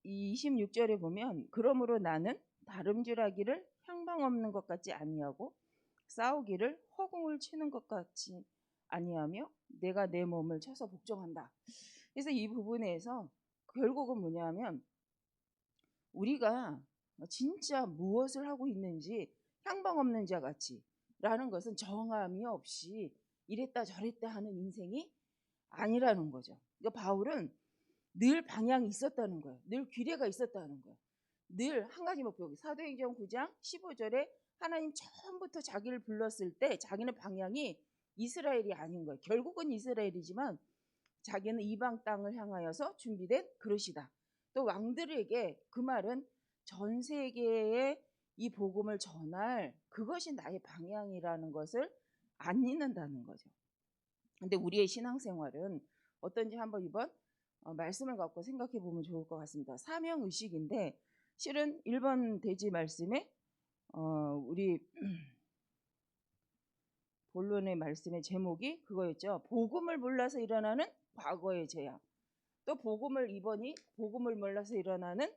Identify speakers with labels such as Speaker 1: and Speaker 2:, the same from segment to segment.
Speaker 1: 이 26절에 보면 그러므로 나는 다름질하기를 향방 없는 것 같지 아니하고 싸우기를 허공을 치는 것 같지 아니하며 내가 내 몸을 쳐서 복종한다. 그래서 이 부분에서 결국은 뭐냐면 우리가 진짜 무엇을 하고 있는지 향방 없는 자 같이 라는 것은 정함이 없이 이랬다 저랬다 하는 인생이 아니라는 거죠. 그러니까 바울은 늘 방향이 있었다는 거예요. 늘 규례가 있었다는 거예요. 늘 한 가지 목표. 사도행전 9장 15절에 하나님 처음부터 자기를 불렀을 때 자기는 방향이 이스라엘이 아닌 거예요. 결국은 이스라엘이지만 자기는 이방 땅을 향하여서 준비된 그릇이다. 또 왕들에게 그 말은 전 세계에 이 복음을 전할 그것이 나의 방향이라는 것을 안 잊는다는 거죠. 근데 우리의 신앙생활은 어떤지 한번 이번 말씀을 갖고 생각해 보면 좋을 것 같습니다. 사명의식인데 실은 1번 돼지 말씀에 우리 본론의 말씀의 제목이 그거였죠. 복음을 몰라서 일어나는 과거의 재앙. 또 복음을 2번이 복음을 몰라서 일어나는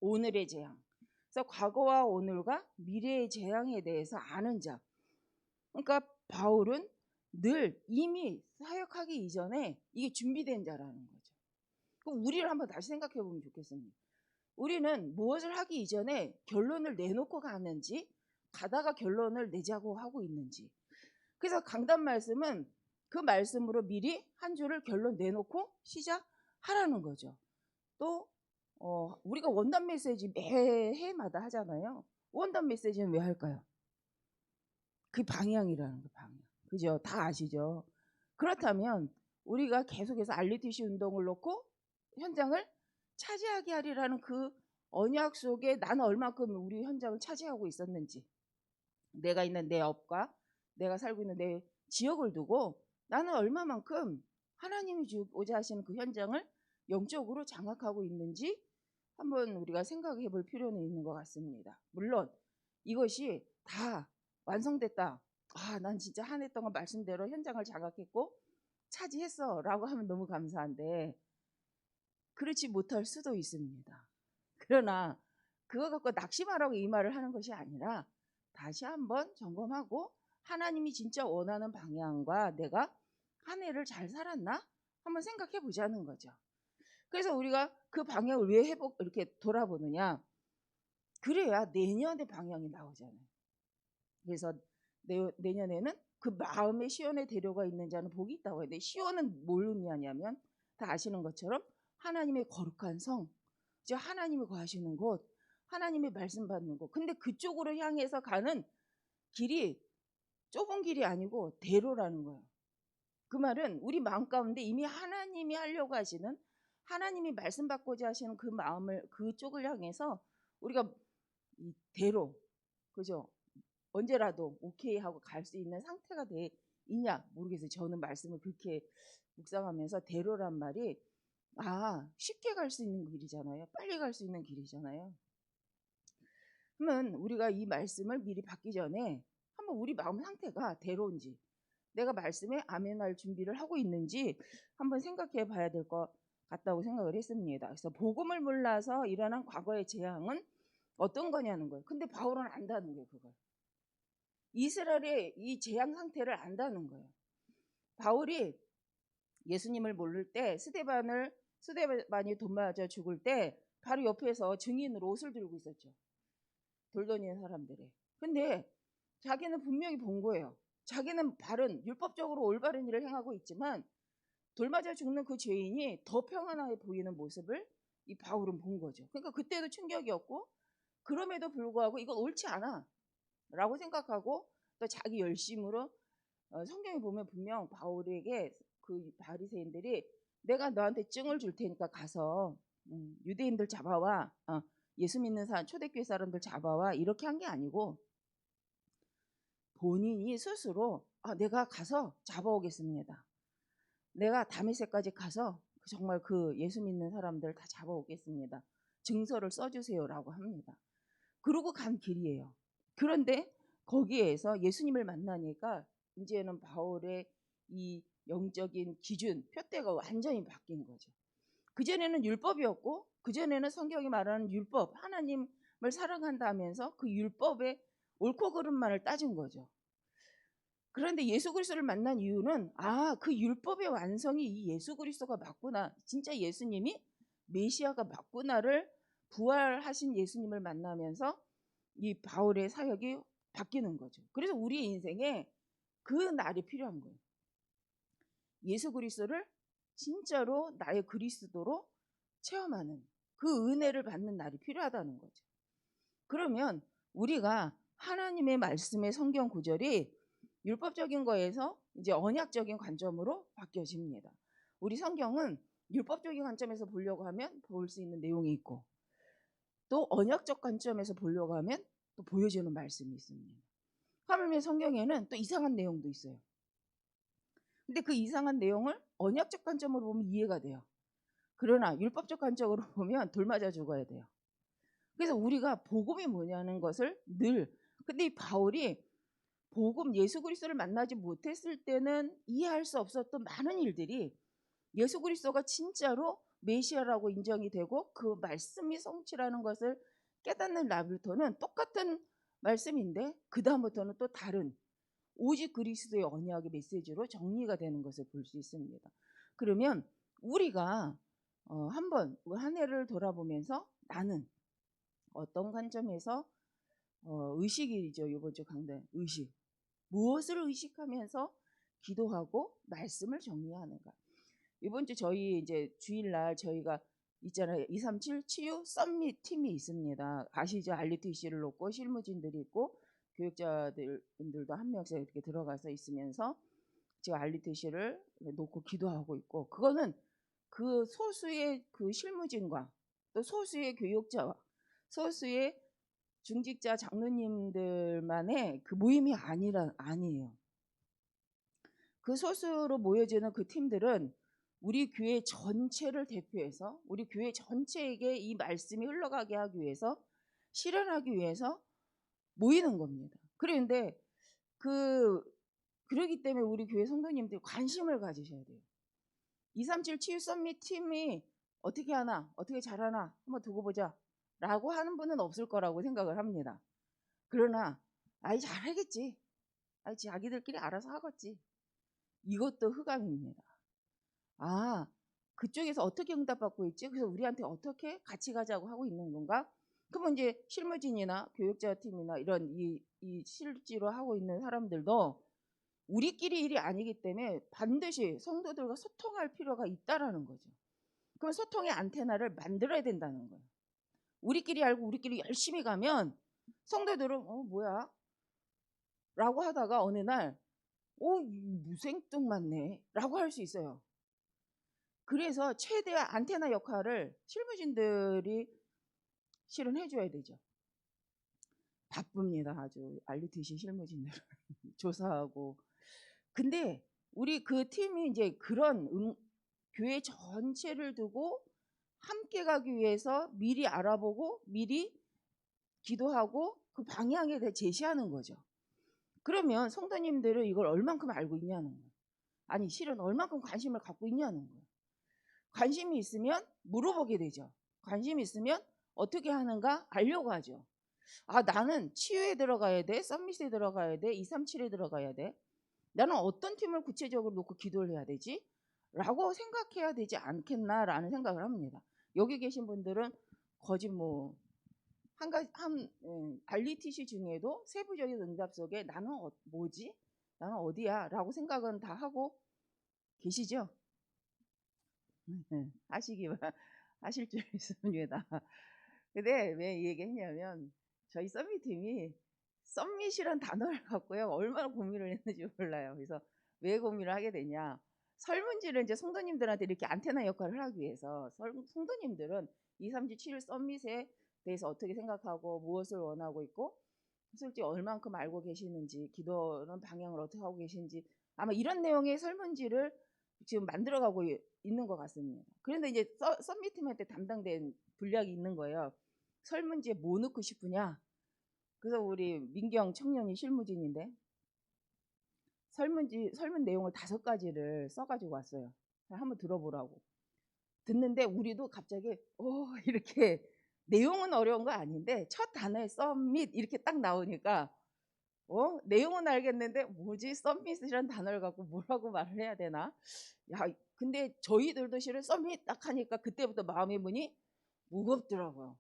Speaker 1: 오늘의 재앙. 그래서 과거와 오늘과 미래의 재앙에 대해서 아는 자. 그러니까 바울은 늘 이미 사역하기 이전에 이게 준비된 자라는 거죠. 그럼 우리를 한번 다시 생각해 보면 좋겠습니다. 우리는 무엇을 하기 이전에 결론을 내놓고 가는지 가다가 결론을 내자고 하고 있는지. 그래서 강단 말씀은 그 말씀으로 미리 한 줄을 결론 내놓고 시작하라는 거죠. 또 우리가 원단 메시지 매 해마다 하잖아요. 원단 메시지는 왜 할까요? 그 방향이라는 거 방향. 그죠? 다 아시죠? 그렇다면 우리가 계속해서 RUTC 운동을 놓고 현장을 차지하게 하리라는 그 언약 속에 나는 얼마큼 우리 현장을 차지하고 있었는지, 내가 있는 내 업과 내가 살고 있는 내 지역을 두고 나는 얼마만큼 하나님이 주고자 하시는 그 현장을 영적으로 장악하고 있는지 한번 우리가 생각해 볼 필요는 있는 것 같습니다. 물론 이것이 다 완성됐다. 난 진짜 한 해 동안 말씀대로 현장을 장악했고 차지했어 라고 하면 너무 감사한데 그렇지 못할 수도 있습니다. 그러나 그거 갖고 낙심하라고 이 말을 하는 것이 아니라 다시 한번 점검하고 하나님이 진짜 원하는 방향과 내가 한 해를 잘 살았나 한번 생각해 보자는 거죠. 그래서 우리가 그 방향을 왜 이렇게 돌아보느냐. 그래야 내년의 방향이 나오잖아요. 그래서 내년에는 그 마음의 시온의 대로가 있는 자는 복이 있다고 했는데 시온은 뭘 의미하냐면 다 아시는 것처럼 하나님의 거룩한 성, 즉 하나님이 거하시는 곳, 하나님의 말씀 받는 곳. 근데 그쪽으로 향해서 가는 길이 좁은 길이 아니고 대로라는 거예요. 그 말은 우리 마음 가운데 이미 하나님이 하려고 하시는 하나님이 말씀 받고자 하시는 그 마음을 그쪽을 향해서 우리가 이 대로 그죠? 언제라도 오케이 하고 갈 수 있는 상태가 돼 있냐 모르겠어요. 저는 말씀을 그렇게 묵상하면서 대로란 말이 쉽게 갈 수 있는 길이잖아요. 빨리 갈 수 있는 길이잖아요. 그러면 우리가 이 말씀을 미리 받기 전에 한번 우리 마음 상태가 대로인지 내가 말씀에 아멘할 준비를 하고 있는지 한번 생각해 봐야 될 것 같다고 생각을 했습니다. 그래서 복음을 몰라서 일어난 과거의 재앙은 어떤 거냐는 거예요. 근데 바울은 안다는 거예요. 그걸. 이스라엘의 이 재앙 상태를 안다는 거예요. 바울이 예수님을 모를 때 스데반이 돈 맞아 죽을 때 바로 옆에서 증인으로 옷을 들고 있었죠. 돌더니는 사람들이. 근데 자기는 분명히 본 거예요. 자기는 율법적으로 올바른 일을 행하고 있지만 돌 맞아 죽는 그 죄인이 더 평안하게 보이는 모습을 이 바울은 본 거죠. 그러니까 그때도 충격이었고 그럼에도 불구하고 이건 옳지 않아 라고 생각하고 또 자기 열심으로 성경에 보면 분명 바울에게 그 바리새인들이 내가 너한테 증을 줄 테니까 가서 유대인들 잡아와 예수 믿는 초대교회 사람들 잡아와 이렇게 한 게 아니고 본인이 스스로 내가 가서 잡아오겠습니다. 내가 다메섹까지 가서 정말 그 예수 믿는 사람들 다 잡아오겠습니다. 증서를 써주세요라고 합니다. 그러고 간 길이에요. 그런데 거기에서 예수님을 만나니까 이제는 바울의 이 영적인 기준, 표대가 완전히 바뀐 거죠. 그전에는 율법이었고 그전에는 성경이 말하는 율법, 하나님을 사랑한다 하면서 그 율법의 옳고 그름만을 따진 거죠. 그런데 예수 그리스도를 만난 이유는 그 율법의 완성이 이 예수 그리스도가 맞구나. 진짜 예수님이 메시아가 맞구나를 부활하신 예수님을 만나면서 이 바울의 사역이 바뀌는 거죠. 그래서 우리 인생에 그 날이 필요한 거예요. 예수 그리스도를 진짜로 나의 그리스도로 체험하는 그 은혜를 받는 날이 필요하다는 거죠. 그러면 우리가 하나님의 말씀의 성경 구절이 율법적인 거에서 이제 언약적인 관점으로 바뀌어집니다. 우리 성경은 율법적인 관점에서 보려고 하면 볼 수 있는 내용이 있고 또 언약적 관점에서 보려고 하면 또 보여주는 말씀이 있습니다. 하물며 성경에는 또 이상한 내용도 있어요. 근데 그 이상한 내용을 언약적 관점으로 보면 이해가 돼요. 그러나 율법적 관점으로 보면 돌맞아 죽어야 돼요. 그래서 우리가 복음이 뭐냐는 것을 늘 근데 이 바울이 복음 예수 그리스도를 만나지 못했을 때는 이해할 수 없었던 많은 일들이 예수 그리스도가 진짜로 메시아라고 인정이 되고 그 말씀이 성취라는 것을 깨닫는 날부터는 똑같은 말씀인데 그 다음부터는 또 다른 오직 그리스도의 언약의 메시지로 정리가 되는 것을 볼 수 있습니다. 그러면 우리가 한번 한 해를 돌아보면서 나는 어떤 관점에서 의식이죠. 이번 주 강단 의식. 무엇을 의식하면서 기도하고 말씀을 정리하는가. 이번 주 저희 이제 주일날 저희가 있잖아요. 237 치유 썸밋 팀이 있습니다. 아시죠? RUTC를 놓고 실무진들이 있고 교육자들도 한 명씩 이렇게 들어가서 있으면서 지금 RUTC를 놓고 기도하고 있고 그거는 그 소수의 그 실무진과 또 소수의 교육자와 소수의 중직자 장로님들만의 그 모임이 아니에요. 그 소수로 모여지는 그 팀들은 우리 교회 전체를 대표해서 우리 교회 전체에게 이 말씀이 흘러가게 하기 위해서 실현하기 위해서 모이는 겁니다. 그런데 그러기 때문에 우리 교회 성도님들이 관심을 가지셔야 돼요. 237 치유 썸밋 팀이 어떻게 하나 어떻게 잘하나 한번 두고 보자 라고 하는 분은 없을 거라고 생각을 합니다. 그러나 잘하겠지. 자기들끼리 알아서 하겠지. 이것도 흑암입니다. 그쪽에서 어떻게 응답받고 있지? 그래서 우리한테 어떻게 같이 가자고 하고 있는 건가? 그러면 이제 실무진이나 교육자 팀이나 이런 이 실제로 하고 있는 사람들도 우리끼리 일이 아니기 때문에 반드시 성도들과 소통할 필요가 있다라는 거죠. 그럼 소통의 안테나를 만들어야 된다는 거예요. 우리끼리 알고 우리끼리 열심히 가면 성도들은 뭐야? 라고 하다가 어느 날 무생뚱맞네 라고 할 수 있어요. 그래서 최대한 안테나 역할을 실무진들이 실은 해줘야 되죠. 바쁩니다. 아주 RUTC 실무진들은 조사하고. 근데 우리 그 팀이 이제 그런 교회 전체를 두고 함께 가기 위해서 미리 알아보고 미리 기도하고 그 방향에 대해 제시하는 거죠. 그러면 성도님들은 이걸 얼만큼 알고 있냐는 거예요. 아니 실은 얼만큼 관심을 갖고 있냐는 거예요. 관심이 있으면 물어보게 되죠. 관심이 있으면 어떻게 하는가 알려고 하죠. 나는 치유에 들어가야 돼. 썸밋에 들어가야 돼. 237에 들어가야 돼. 나는 어떤 팀을 구체적으로 놓고 기도를 해야 되지? 라고 생각해야 되지 않겠나라는 생각을 합니다. 여기 계신 분들은 거짓 RUTC 중에도 세부적인 응답 속에 나는 뭐지? 나는 어디야? 라고 생각은 다 하고 계시죠? 하실 줄 있습니다. 근데 왜 이 얘기 했냐면 저희 썸밋팀이 썸밋이란 단어를 갖고요 얼마나 고민을 했는지 몰라요. 그래서 왜 고민을 하게 되냐, 설문지를 이제 성도님들한테 이렇게 안테나 역할을 하기 위해서 성도님들은 237 썸밋에 대해서 어떻게 생각하고 무엇을 원하고 있고 솔직히 얼만큼 알고 계시는지 기도는 방향을 어떻게 하고 계신지 아마 이런 내용의 설문지를 지금 만들어가고 있는 것 같습니다. 그런데 이제 썸밋팀한테 담당된 분량이 있는 거예요. 설문지에 뭐 넣고 싶으냐? 그래서 우리 민경 청년이 실무진인데 설문 내용을 5가지를 써가지고 왔어요. 한번 들어보라고. 듣는데 우리도 갑자기 이렇게 내용은 어려운 거 아닌데 첫 단어에 썸밋 이렇게 딱 나오니까 내용은 알겠는데 뭐지 썸밋이라는 단어를 갖고 뭐라고 말을 해야 되나? 야, 근데 저희들도 실은 썸밋 딱 하니까 그때부터 마음의 문이 무겁더라고요.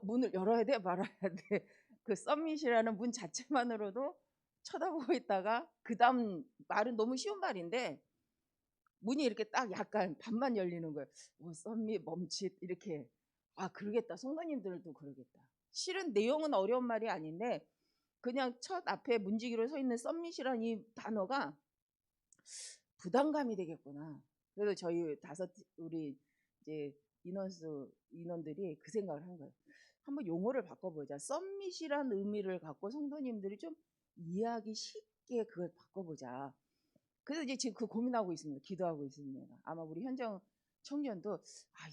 Speaker 1: 문을 열어야 돼 말아야 돼. 그 썸밋이라는 문 자체만으로도 쳐다보고 있다가 그 다음 말은 너무 쉬운 말인데 문이 이렇게 딱 약간 반만 열리는 거예요. 썸밋 멈칫 이렇게. 그러겠다. 성도님들도 그러겠다. 실은 내용은 어려운 말이 아닌데 그냥 첫 앞에 문지기로 서 있는 썸밋이라는 이 단어가 부담감이 되겠구나. 그래서 저희 우리 이제 인원들이 그 생각을 한 거예요. 한번 용어를 바꿔보자. 썸밋이란 의미를 갖고 성도님들이 좀 이해하기 쉽게 그걸 바꿔보자. 그래서 이제 지금 그 고민하고 있습니다. 기도하고 있습니다. 아마 우리 현정 청년도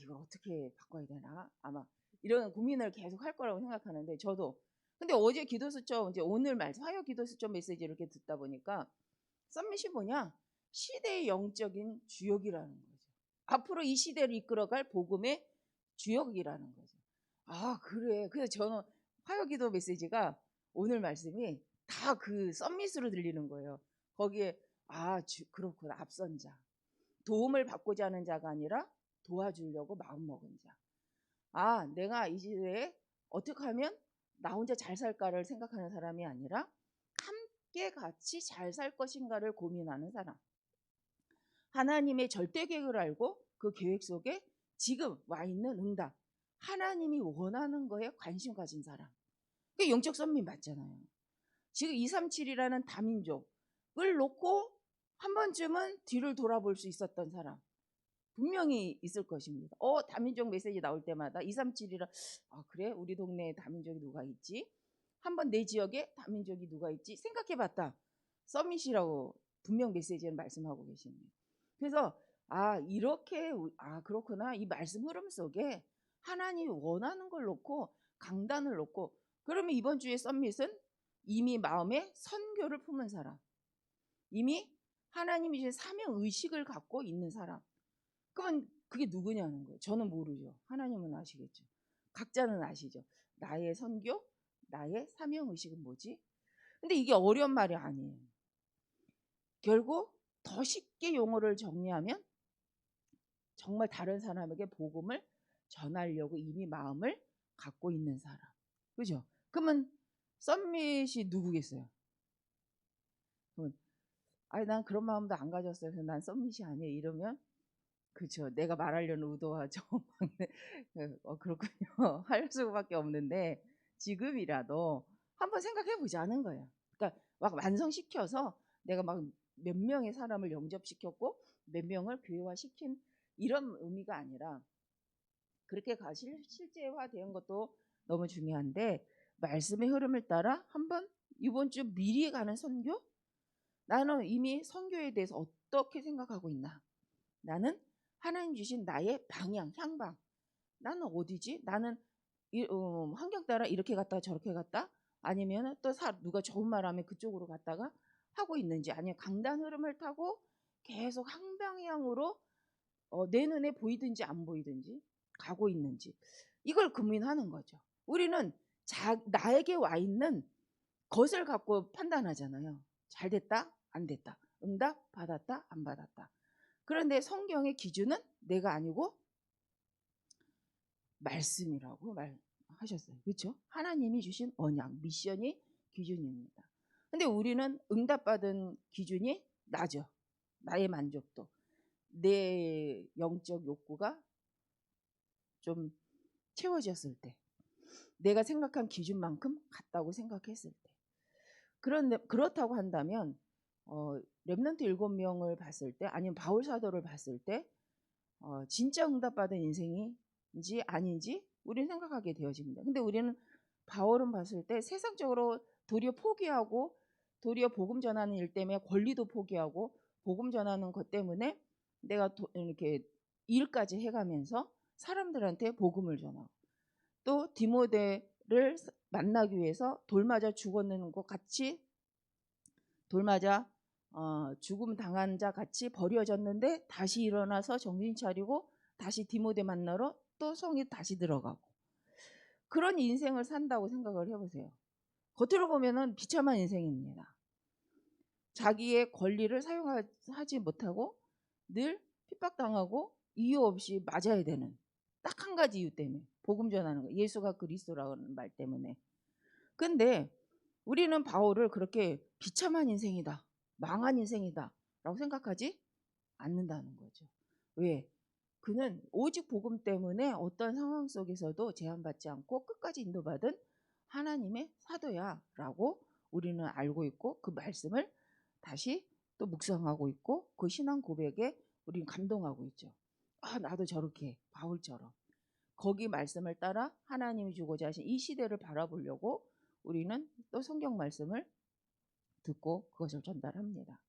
Speaker 1: 이걸 어떻게 바꿔야 되나? 아마 이런 고민을 계속 할 거라고 생각하는데 저도 근데 어제 기도수점 이제 오늘 말씀 화요 기도수점 메시지 이렇게 듣다 보니까 썸밋이 뭐냐? 시대의 영적인 주역이라는 거죠. 앞으로 이 시대를 이끌어갈 복음의 주역이라는 거죠. 그래. 그래서 저는 화요 기도 메시지가 오늘 말씀이 다 그 썸밋으로 들리는 거예요. 거기에 그렇구나. 앞선 자. 도움을 받고자 하는 자가 아니라 도와주려고 마음먹은 자. 내가 이 시대에 어떻게 하면 나 혼자 잘 살까를 생각하는 사람이 아니라 함께 같이 잘 살 것인가를 고민하는 사람. 하나님의 절대 계획을 알고 그 계획 속에 지금 와 있는 응답. 하나님이 원하는 거에 관심 가진 사람. 그게 영적 썸밋 맞잖아요. 지금 237이라는 다민족을 놓고 한 번쯤은 뒤를 돌아볼 수 있었던 사람 분명히 있을 것입니다. 다민족 메시지 나올 때마다 237이라 그래? 우리 동네에 다민족이 누가 있지? 한번 내 지역에 다민족이 누가 있지? 생각해봤다. 썸밋이라고 분명 메시지는 말씀하고 계십니다. 그래서 이렇게 그렇구나. 이 말씀 흐름 속에 하나님이 원하는 걸 놓고 강단을 놓고 그러면 이번 주의 썸밋은 이미 마음에 선교를 품은 사람, 이미 하나님이 주신 사명 의식을 갖고 있는 사람. 그러면 그게 누구냐는 거예요. 저는 모르죠. 하나님은 아시겠죠. 각자는 아시죠. 나의 선교, 나의 사명 의식은 뭐지? 근데 이게 어려운 말이 아니에요. 결국 더 쉽게 용어를 정리하면 정말 다른 사람에게 복음을 전하려고 이미 마음을 갖고 있는 사람. 그죠? 그러면 썸밋이 누구겠어요? 그러면 난 그런 마음도 안 가졌어요. 그래서 난 썸밋이 아니에요. 이러면 그렇죠. 내가 말하려는 의도와 정반대 그렇군요. 할 수밖에 없는데 지금이라도 한번 생각해 보자는 거예요. 그러니까 막 완성시켜서 내가 막 몇 명의 사람을 영접시켰고 몇 명을 교회화시킨 이런 의미가 아니라 그렇게 실제화된 것도 너무 중요한데 말씀의 흐름을 따라 한번 이번 주 미리 가는 선교? 나는 이미 선교에 대해서 어떻게 생각하고 있나? 나는 하나님 주신 나의 방향, 향방. 나는 어디지? 나는 환경 따라 이렇게 갔다가 저렇게 갔다? 아니면 또 누가 좋은 말 하면 그쪽으로 갔다가 하고 있는지 아니면 강단 흐름을 타고 계속 항방향으로 내 눈에 보이든지 안 보이든지 가고 있는지 이걸 고민하는 거죠. 우리는 나에게 와 있는 것을 갖고 판단하잖아요. 잘 됐다, 안 됐다. 응답 받았다, 안 받았다. 그런데 성경의 기준은 내가 아니고 말씀이라고 말하셨어요. 그렇죠? 하나님이 주신 언약, 미션이 기준입니다. 근데 우리는 응답받은 기준이 나죠. 나의 만족도. 내 영적 욕구가 좀 채워졌을 때. 내가 생각한 기준만큼 같다고 생각했을 때. 그런데 그렇다고 한다면 렘넌트 7명을 봤을 때 아니면 바울 사도를 봤을 때 진짜 응답받은 인생인지 아닌지 우리는 생각하게 되어집니다. 근데 우리는 바울은 봤을 때 세상적으로 도리어 포기하고 도리어 복음 전하는 일 때문에 권리도 포기하고 복음 전하는 것 때문에 내가 이렇게 일까지 해가면서 사람들한테 복음을 전하고 또 디모데를 만나기 위해서 돌 맞아 죽었는 것 같이 돌 맞아 죽음 당한 자 같이 버려졌는데 다시 일어나서 정신 차리고 다시 디모데 만나러 또 성에 다시 들어가고 그런 인생을 산다고 생각을 해보세요. 겉으로 보면은 비참한 인생입니다. 자기의 권리를 사용하지 못하고 늘 핍박당하고 이유 없이 맞아야 되는 딱 한 가지 이유 때문에 복음 전하는 거. 예수가 그리스도라는 말 때문에. 근데 우리는 바울을 그렇게 비참한 인생이다, 망한 인생이다 라고 생각하지 않는다는 거죠. 왜? 그는 오직 복음 때문에 어떤 상황 속에서도 제한받지 않고 끝까지 인도받은 하나님의 사도야 라고 우리는 알고 있고 그 말씀을 다시 또 묵상하고 있고 그 신앙 고백에 우리는 감동하고 있죠. 아, 나도 저렇게 바울처럼 거기 말씀을 따라 하나님이 주고자 하신 이 시대를 바라보려고 우리는 또 성경 말씀을 듣고 그것을 전달합니다.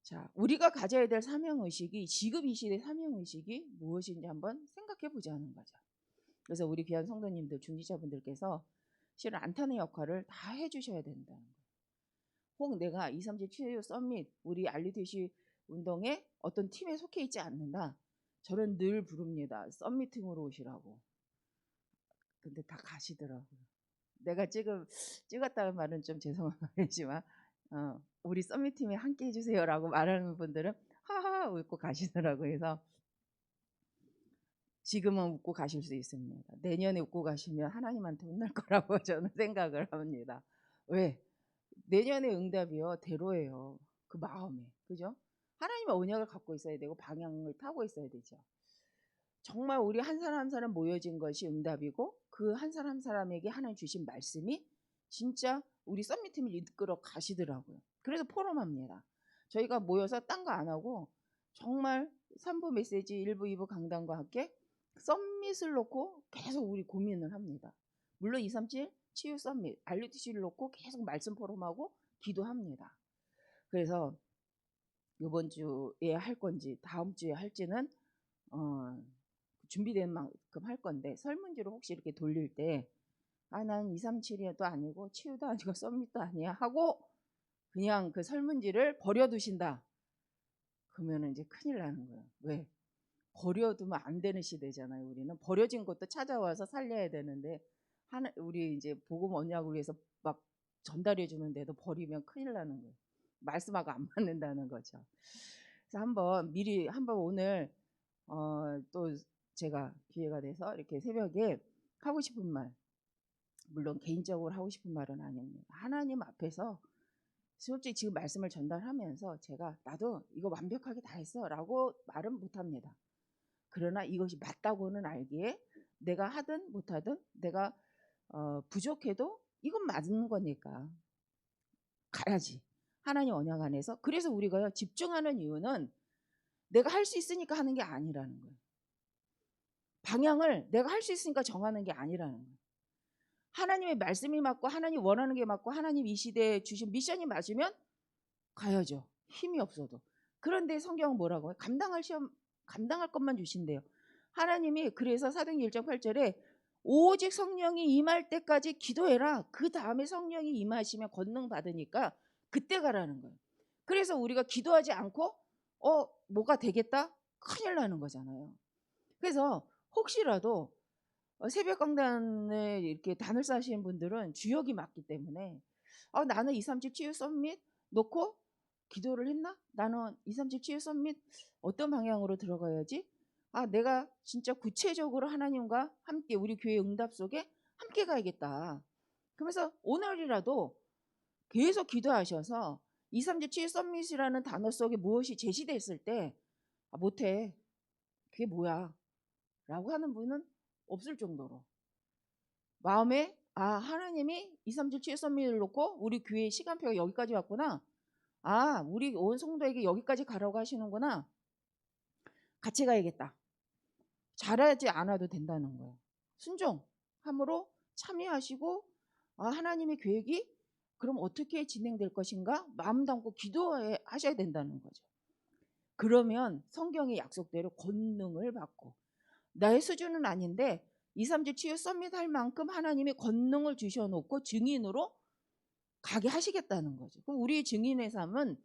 Speaker 1: 자, 우리가 가져야 될 사명의식이 지금 이 시대의 사명의식이 무엇인지 한번 생각해 보자는 거죠. 그래서 우리 귀한 성도님들, 중지자분들께서 실은 안타는 역할을 다 해주셔야 된다는 거예요. 혹 내가 237 서밋 우리 알리티시 운동에 어떤 팀에 속해 있지 않는다. 저는 늘 부릅니다. 썸미팅으로 오시라고. 근데 다 가시더라고요. 내가 찍었다는 말은 좀 죄송한 말이지만 우리 썸미팀에 함께 해주세요라고 말하는 분들은 하하 웃고 가시더라고요. 그래서 지금은 웃고 가실 수 있습니다. 내년에 웃고 가시면 하나님한테 혼날 거라고 저는 생각을 합니다. 왜? 내년의 응답이요. 대로예요. 그 마음에. 그죠? 하나님의 언약을 갖고 있어야 되고 방향을 타고 있어야 되죠. 정말 우리 한 사람 한 사람 모여진 것이 응답이고 그 한 사람 한 사람에게 하나님 주신 말씀이 진짜 우리 썸미팀을 이끌어 가시더라고요. 그래서 포럼합니다. 저희가 모여서 딴 거 안 하고 정말 3부 메시지 1부 2부 강단과 함께 썸밋을 놓고 계속 우리 고민을 합니다. 물론 237 치유 썸밋 RUTC를 놓고 계속 말씀 포럼하고 기도합니다. 그래서 이번 주에 할 건지 다음 주에 할지는 준비된 만큼 할 건데 설문지를 혹시 이렇게 돌릴 때 난 237이도 아니고 치유도 아니고 썸밋도 아니야 하고 그냥 그 설문지를 버려두신다. 그러면 이제 큰일 나는 거예요. 왜? 버려두면 안 되는 시대잖아요. 우리는 버려진 것도 찾아와서 살려야 되는데 우리 이제 복음 언약을 위해서 막 전달해 주는데도 버리면 큰일 나는 거예요. 말씀하고 안 맞는다는 거죠. 그래서 한번 오늘 또 제가 기회가 돼서 이렇게 새벽에 하고 싶은 말, 물론 개인적으로 하고 싶은 말은 아닙니다. 하나님 앞에서 솔직히 지금 말씀을 전달하면서 제가 나도 이거 완벽하게 다 했어 라고 말은 못합니다. 그러나 이것이 맞다고는 알기에 내가 하든 못하든 내가 부족해도 이건 맞는 거니까 가야지. 하나님 언약 안에서. 그래서 우리가 집중하는 이유는 내가 할 수 있으니까 하는 게 아니라는 거예요. 방향을 내가 할 수 있으니까 정하는 게 아니라는 거예요. 하나님의 말씀이 맞고 하나님 원하는 게 맞고 하나님 이 시대에 주신 미션이 맞으면 가야죠. 힘이 없어도. 그런데 성경은 뭐라고 해요? 감당할 것만 주신대요. 하나님이 그래서 사도행전 1장 8절에 오직 성령이 임할 때까지 기도해라. 그 다음에 성령이 임하시면 권능 받으니까 그때 가라는 거예요. 그래서 우리가 기도하지 않고 뭐가 되겠다? 큰일 나는 거잖아요. 그래서 혹시라도 새벽 강단에 이렇게 단을 쌓으시는 분들은 주역이 맞기 때문에 나는 237 치유 썸밋 놓고 기도를 했나? 나는 237 치유 썸밋 어떤 방향으로 들어가야지? 내가 진짜 구체적으로 하나님과 함께 우리 교회 응답 속에 함께 가야겠다. 그러면서 오늘이라도 계속 기도하셔서 237 치유 썸밋이라는 단어 속에 무엇이 제시됐을 때 못해. 그게 뭐야? 라고 하는 분은 없을 정도로 마음에 하나님이 237 치유 썸밋을 놓고 우리 교회 시간표가 여기까지 왔구나. 우리 온 성도에게 여기까지 가라고 하시는구나. 같이 가야겠다. 잘하지 않아도 된다는 거예요. 순종함으로 참여하시고 하나님의 계획이 그럼 어떻게 진행될 것인가 마음 담고 기도하셔야 된다는 거죠. 그러면 성경의 약속대로 권능을 받고 나의 수준은 아닌데 237 치유 썸밋 할 만큼 하나님이 권능을 주셔놓고 증인으로 가게 하시겠다는 거죠. 그럼 우리의 증인의 삶은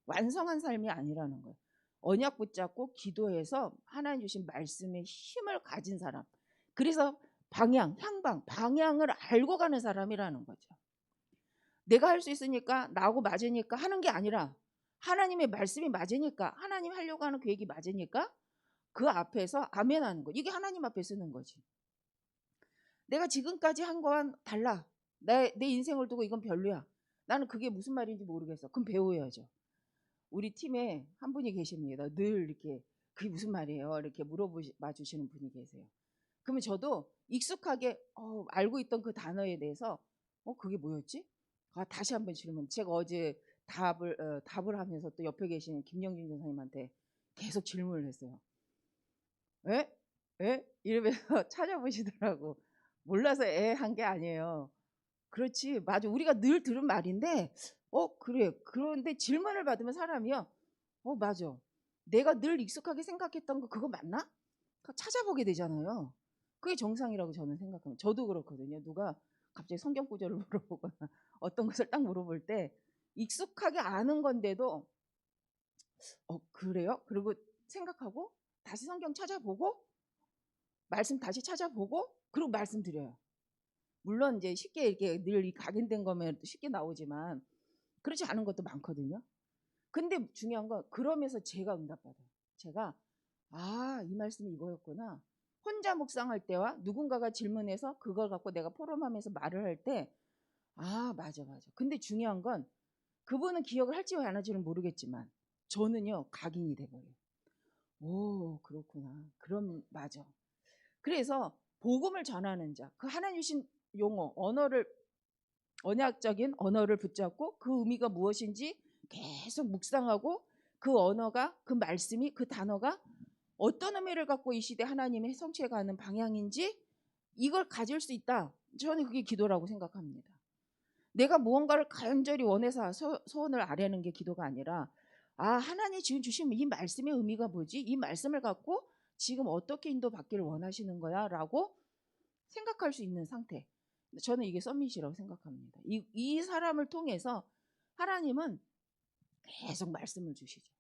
Speaker 1: 완성한 삶이 아니라는 거예요. 언약 붙잡고 기도해서 하나님 주신 말씀의 힘을 가진 사람. 그래서 방향을 알고 가는 사람이라는 거죠. 내가 할 수 있으니까 나하고 맞으니까 하는 게 아니라 하나님의 말씀이 맞으니까 하나님 하려고 하는 계획이 맞으니까 그 앞에서 아멘 하는 거. 이게 하나님 앞에 쓰는 거지. 내가 지금까지 한 거와는 달라. 내 인생을 두고 이건 별로야. 나는 그게 무슨 말인지 모르겠어. 그럼 배워야죠. 우리 팀에 한 분이 계십니다. 늘 이렇게 그게 무슨 말이에요? 이렇게 물어봐 주시는 분이 계세요. 그러면 저도 익숙하게 알고 있던 그 단어에 대해서 그게 뭐였지? 다시 한번 질문. 제가 어제 답을 하면서 또 옆에 계신 김영진 전사님한테 계속 질문을 했어요. 에? 에? 이러면서 찾아보시더라고. 몰라서 한 게 아니에요. 그렇지, 맞아. 우리가 늘 들은 말인데, 그래. 그런데 질문을 받으면 사람이요. 맞아. 내가 늘 익숙하게 생각했던 거 그거 맞나? 찾아보게 되잖아요. 그게 정상이라고 저는 생각합니다. 저도 그렇거든요. 누가 갑자기 성경 구절을 물어보거나 어떤 것을 딱 물어볼 때 익숙하게 아는 건데도 그래요? 그리고 생각하고 다시 성경 찾아보고 말씀 다시 찾아보고 그리고 말씀드려요. 물론 이제 쉽게 이렇게 늘 각인된 거면 쉽게 나오지만 그렇지 않은 것도 많거든요. 근데 중요한 건 그러면서 제가 응답받아요. 제가 이 말씀이 이거였구나. 혼자 묵상할 때와 누군가가 질문해서 그걸 갖고 내가 포럼하면서 말을 할 때 맞아. 근데 중요한 건 그분은 기억을 할지 안 할지는 모르겠지만 저는요 각인이 돼버려요. 오, 그렇구나. 그럼 맞아. 그래서 복음을 전하는 자, 그 하나님 주신 용어, 언약적인 언어를 붙잡고 그 의미가 무엇인지 계속 묵상하고 그 언어가, 그 말씀이, 그 단어가 어떤 의미를 갖고 이 시대 하나님의 성취해가는 방향인지 이걸 가질 수 있다. 저는 그게 기도라고 생각합니다. 내가 무언가를 간절히 원해서 소원을 아뢰는 게 기도가 아니라 하나님 지금 주신 이 말씀의 의미가 뭐지? 이 말씀을 갖고 지금 어떻게 인도받기를 원하시는 거야? 라고 생각할 수 있는 상태. 저는 이게 서밋이라고 생각합니다. 이 사람을 통해서 하나님은 계속 말씀을 주시죠.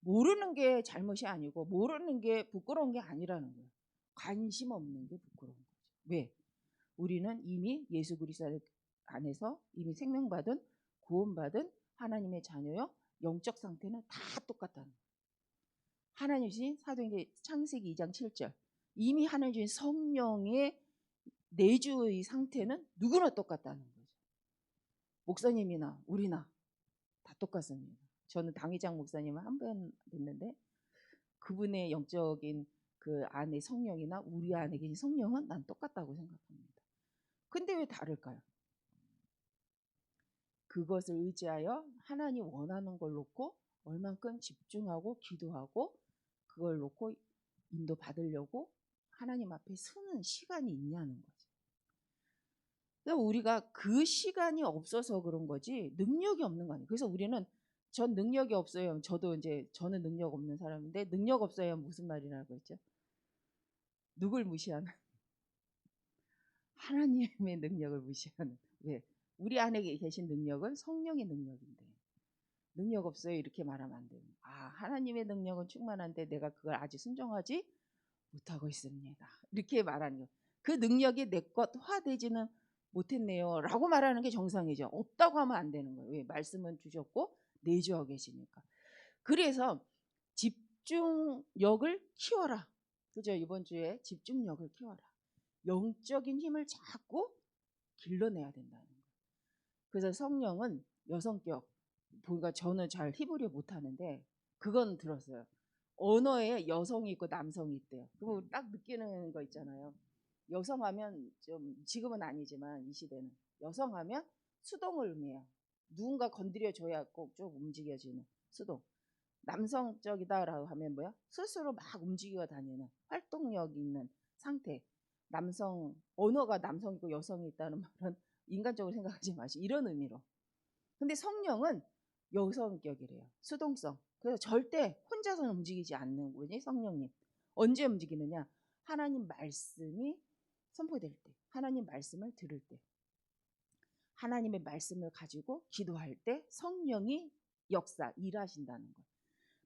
Speaker 1: 모르는 게 잘못이 아니고 모르는 게 부끄러운 게 아니라는 거예요. 관심 없는 게 부끄러운 거죠. 왜? 우리는 이미 예수 그리스도 안에서 이미 생명받은 구원받은 하나님의 자녀요. 영적 상태는 다 똑같다는 거예요. 하나님 주신 사도행전 창세기 2장 7절 이미 하나님 주신 성령의 내주의 상태는 누구나 똑같다는 거죠. 목사님이나 우리나 다 똑같습니다. 저는 당회장 목사님을 한 번 뵀는데 그분의 영적인 그 안에 성령이나 우리 안에 계신 성령은 난 똑같다고 생각합니다. 근데 왜 다를까요? 그것을 의지하여 하나님 원하는 걸 놓고 얼만큼 집중하고 기도하고 그걸 놓고 인도 받으려고 하나님 앞에 서는 시간이 있냐는 거죠. 그러니까 우리가 그 시간이 없어서 그런 거지 능력이 없는 거 아니에요. 그래서 우리는 전 능력이 없어요. 저는 능력 없는 사람인데 능력 없어요. 무슨 말이라고 했죠? 누굴 무시하는? 하나님의 능력을 무시하는. 왜? 우리 안에 계신 능력은 성령의 능력인데 능력 없어요 이렇게 말하면 안 돼요. 하나님의 능력은 충만한데 내가 그걸 아직 순종하지 못하고 있습니다. 이렇게 말하는 거예요. 그 능력이 내 것화되지는 못했네요 라고 말하는 게 정상이죠. 없다고 하면 안 되는 거예요. 왜? 말씀은 주셨고 내주하고 계시니까. 그래서 집중력을 키워라. 그죠? 이번 주에 집중력을 키워라. 영적인 힘을 자꾸 길러내야 된다는 거예요. 그래서 성령은 여성격, 그러니까 저는 잘 히브리어 못하는데 그건 들었어요. 언어에 여성이 있고 남성이 있대요. 그거 딱 느끼는 거 있잖아요. 여성하면 좀 지금은 아니지만 이 시대는 여성하면 수동을 의미해요. 누군가 건드려줘야 꼭 좀 움직여지는 수동. 남성적이다라고 하면 뭐야? 스스로 막 움직여 다니는 활동력 있는 상태. 언어가 남성이고 여성이 있다는 말은 인간적으로 생각하지 마시고 이런 의미로. 근데 성령은 여성격이래요. 수동성. 그래서 절대 혼자서는 움직이지 않는 분이 성령님. 언제 움직이느냐? 하나님 말씀이 선포될 때, 하나님 말씀을 들을 때, 하나님의 말씀을 가지고 기도할 때 성령이 일하신다는 거예요.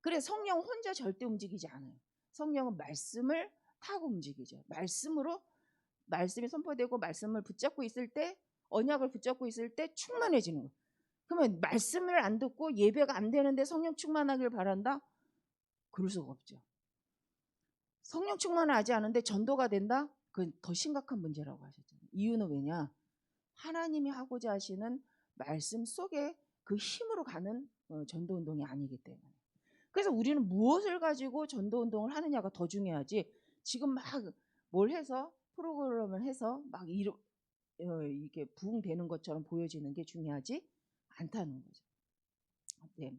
Speaker 1: 그래 성령 혼자 절대 움직이지 않아요. 성령은 말씀을 타고 움직이죠. 말씀이 선포되고 말씀을 붙잡고 있을 때, 언약을 붙잡고 있을 때 충만해지는 거예요. 그러면 말씀을 안 듣고 예배가 안 되는데 성령 충만하길 바란다? 그럴 수가 없죠. 성령 충만을 하지 않은데 전도가 된다? 그건 더 심각한 문제라고 하셨잖아요. 이유는 왜냐? 하나님이 하고자 하시는 말씀 속에 그 힘으로 가는 전도 운동이 아니기 때문에. 그래서 우리는 무엇을 가지고 전도 운동을 하느냐가 더 중요하지. 지금 막 뭘 해서 프로그램을 해서 막 이렇게 부흥되는 것처럼 보여지는 게 중요하지 않다는 거죠. 네,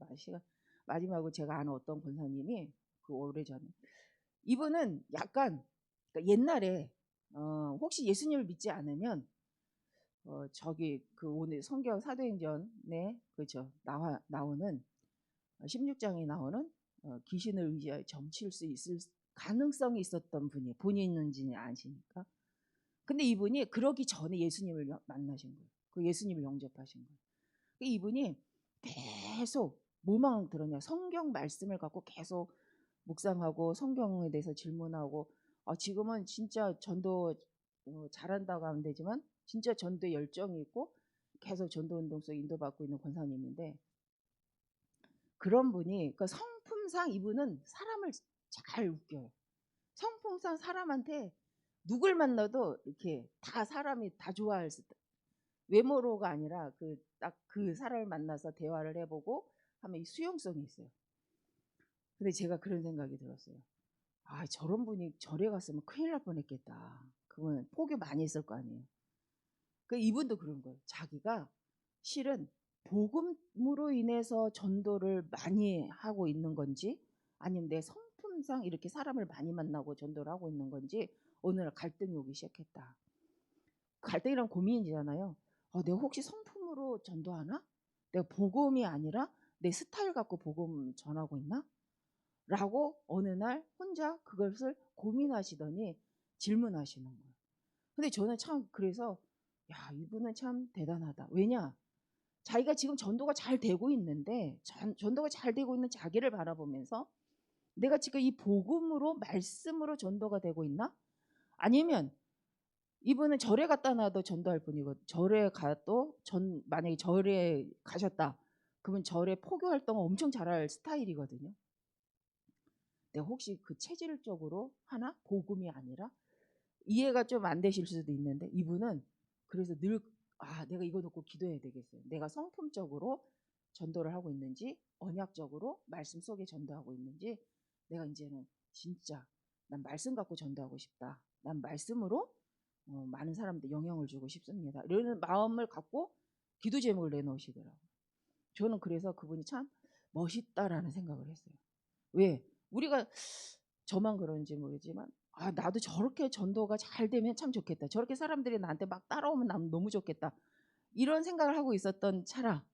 Speaker 1: 마지막으로 제가 아는 어떤 권사님이 그 오래전에 이분은 약간 그러니까 옛날에 혹시 예수님을 믿지 않으면 저기 그 오늘 성경 사도행전에 그죠 나오는 16장에 나오는 귀신을 의지하여 점칠 수 있을 가능성이 있었던 분이 본인인지는 아시니까. 근데 이분이 그러기 전에 예수님을 만나신 거예요. 그 예수님을 영접하신 거예요. 이분이 계속 뭐만 들었냐 성경 말씀을 갖고 계속 묵상하고 성경에 대해서 질문하고 지금은 진짜 전도 잘한다고 하면 되지만 진짜 전도에 열정이 있고 계속 전도 운동 속에 인도받고 있는 권사님인데 그런 분이 그 성품상 이분은 사람을 잘 웃겨요. 성품상 사람한테 누굴 만나도 이렇게 다 사람이 다 좋아할 수 있다. 외모로가 아니라 딱 그 사람을 만나서 대화를 해보고 하면 이 수용성이 있어요. 근데 제가 그런 생각이 들었어요. 저런 분이 절에 갔으면 큰일 날 뻔했겠다. 그분 포기 많이 했을 거 아니에요. 이분도 그런 거예요. 자기가 실은 복음으로 인해서 전도를 많이 하고 있는 건지 아니면 내 성품상 이렇게 사람을 많이 만나고 전도를 하고 있는 건지 어느 날 갈등이 오기 시작했다. 갈등이란 고민이잖아요. 내가 혹시 성품으로 전도하나? 내가 복음이 아니라 내 스타일 갖고 복음 전하고 있나? 라고 어느 날 혼자 그것을 고민하시더니 질문하시는 거예요. 근데 저는 참 그래서 이분은 참 대단하다. 왜냐? 자기가 지금 전도가 잘 되고 있는데 전도가 잘 되고 있는 자기를 바라보면서 내가 지금 이 복음으로 말씀으로 전도가 되고 있나? 아니면 이분은 절에 갔다 놔도 전도할 뿐이고 절에 가도 만약에 절에 가셨다. 그러면 절에 포교 활동을 엄청 잘할 스타일이거든요. 내가 혹시 그 체질적으로 하나? 복음이 아니라? 이해가 좀 안 되실 수도 있는데 이분은 그래서 늘 내가 이거 놓고 기도해야 되겠어요. 내가 성품적으로 전도를 하고 있는지 언약적으로 말씀 속에 전도하고 있는지 내가 이제는 진짜 난 말씀 갖고 전도하고 싶다. 난 말씀으로 많은 사람들 영향을 주고 싶습니다. 이런 마음을 갖고 기도 제목을 내놓으시더라고요. 저는 그래서 그분이 참 멋있다라는 생각을 했어요. 왜? 우리가 저만 그런지 모르지만 나도 저렇게 전도가 잘 되면 참 좋겠다. 저렇게 사람들이 나한테 막 따라오면 난 너무 좋겠다. 이런 생각을 하고 있었던 차라.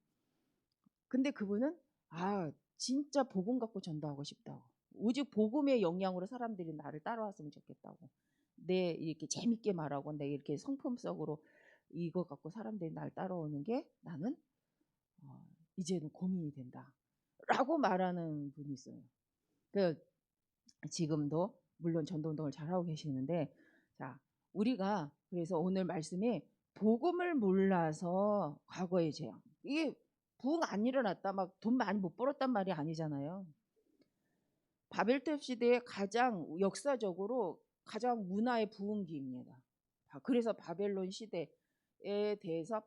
Speaker 1: 근데 그분은 진짜 복음 갖고 전도하고 싶다고. 오직 복음의 영향으로 사람들이 나를 따라왔으면 좋겠다고. 내 이렇게 재밌게 말하고 내 이렇게 성품적으로 이거 갖고 사람들이 날 따라오는 게 나는 이제는 고민이 된다. 라고 말하는 분이 있어요. 지금도 물론 전도운동을 잘하고 계시는데 자 우리가 그래서 오늘 말씀에 복음을 몰라서 과거의 재앙 이게 부흥 안 일어났다 막 돈 많이 못 벌었단 말이 아니잖아요. 바벨탑 시대에 가장 역사적으로 가장 문화의 부흥기입니다. 그래서 바벨론 시대에 대해서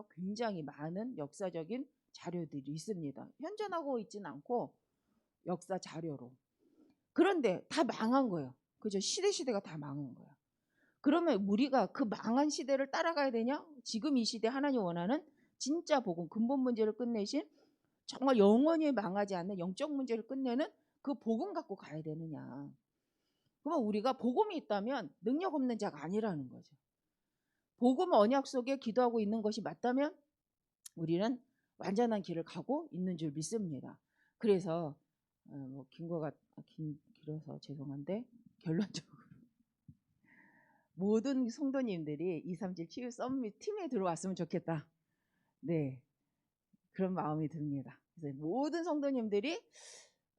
Speaker 1: 굉장히 많은 역사적인 자료들이 있습니다. 현존하고 있지는 않고 역사 자료로. 그런데 다 망한 거예요. 그죠? 시대가 다 망한 거야. 그러면 우리가 그 망한 시대를 따라가야 되냐? 지금 이 시대 하나님 원하는 진짜 복음, 근본 문제를 끝내신 정말 영원히 망하지 않는 영적 문제를 끝내는 그 복음 갖고 가야 되느냐. 그러면 우리가 복음이 있다면 능력 없는 자가 아니라는 거죠. 복음 언약 속에 기도하고 있는 것이 맞다면 우리는 완전한 길을 가고 있는 줄 믿습니다. 그래서 길어서 죄송한데 결론적으로 모든 성도님들이 237 치유 썸밋 팀에 들어왔으면 좋겠다. 네, 그런 마음이 듭니다. 그래서 모든 성도님들이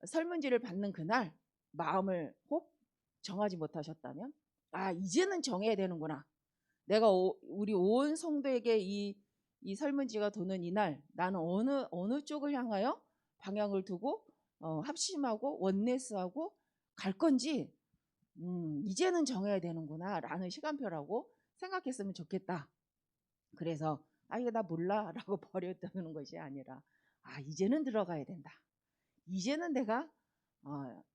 Speaker 1: 설문지를 받는 그날 마음을 혹 정하지 못하셨다면, 아, 이제는 정해야 되는구나. 내가 우리 온 성도에게 이 설문지가 도는 이날 나는 어느 쪽을 향하여 방향을 두고 합심하고 원네스하고 갈 건지 이제는 정해야 되는구나 라는 시간표라고 생각했으면 좋겠다. 그래서 아, 이거 나 몰라 라고 버렸다는 것이 아니라, 아, 이제는 들어가야 된다. 이제는 내가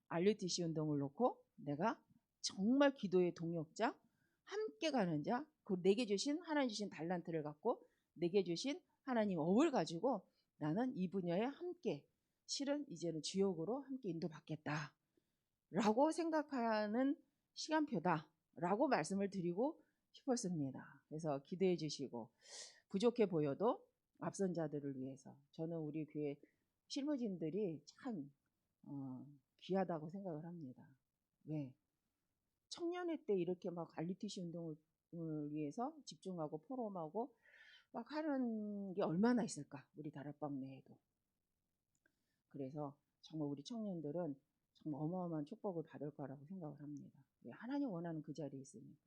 Speaker 1: RUTC 운동을 놓고 내가 정말 기도의 동역자, 함께 가는 자, 그 내게 주신 하나님 주신 달란트를 갖고 내게 주신 하나님 업을 가지고 나는 이 분야에 함께, 실은 이제는 주역으로 함께 인도받겠다 라고 생각하는 시간표다 라고 말씀을 드리고 싶었습니다. 그래서 기도해 주시고, 부족해 보여도 앞선 자들을 위해서 저는 우리 교회 실무진들이 참 귀하다고 생각을 합니다. 왜? 청년회 때 이렇게 막 RUTC 운동을 위해서 집중하고 포럼하고 막 하는 게 얼마나 있을까, 우리 다락방 내에도. 그래서 정말 우리 청년들은 정말 어마어마한 축복을 받을 거라고 생각을 합니다. 왜? 하나님 원하는 그 자리에 있으니까.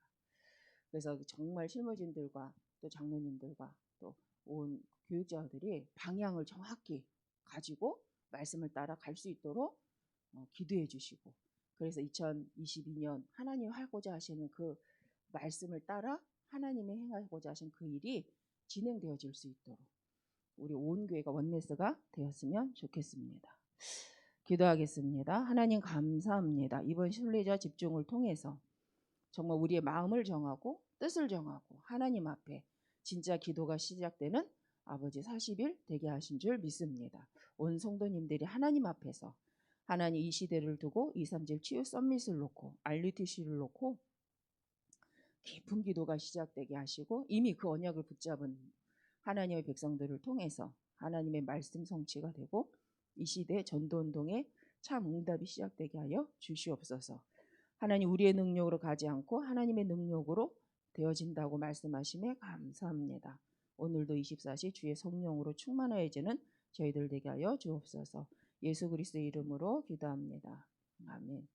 Speaker 1: 그래서 정말 실무진들과 또 장로님들과 또 온 교육자들이 방향을 정확히 가지고 말씀을 따라 갈 수 있도록 기도해 주시고, 그래서 2022년 하나님 하고자 하시는 그 말씀을 따라 하나님이 행하고자 하신 그 일이 진행되어질 수 있도록 우리 온 교회가 원네스가 되었으면 좋겠습니다. 기도하겠습니다. 하나님 감사합니다. 이번 순례자 집중을 통해서 정말 우리의 마음을 정하고 뜻을 정하고 하나님 앞에 진짜 기도가 시작되는 아버지 40일 되게 하신 줄 믿습니다. 온 성도님들이 하나님 앞에서 하나님 이 시대를 두고 237 치유 썸밋을 놓고 RUTC를 놓고 깊은 기도가 시작되게 하시고, 이미 그 언약을 붙잡은 하나님의 백성들을 통해서 하나님의 말씀 성취가 되고 이 시대 전도운동에 참 응답이 시작되게 하여 주시옵소서. 하나님, 우리의 능력으로 가지 않고 하나님의 능력으로 되어진다고 말씀하심에 감사합니다. 오늘도 24시 주의 성령으로 충만하여지는 저희들 되게 하여 주옵소서. 예수 그리스도의 이름으로 기도합니다. 아멘.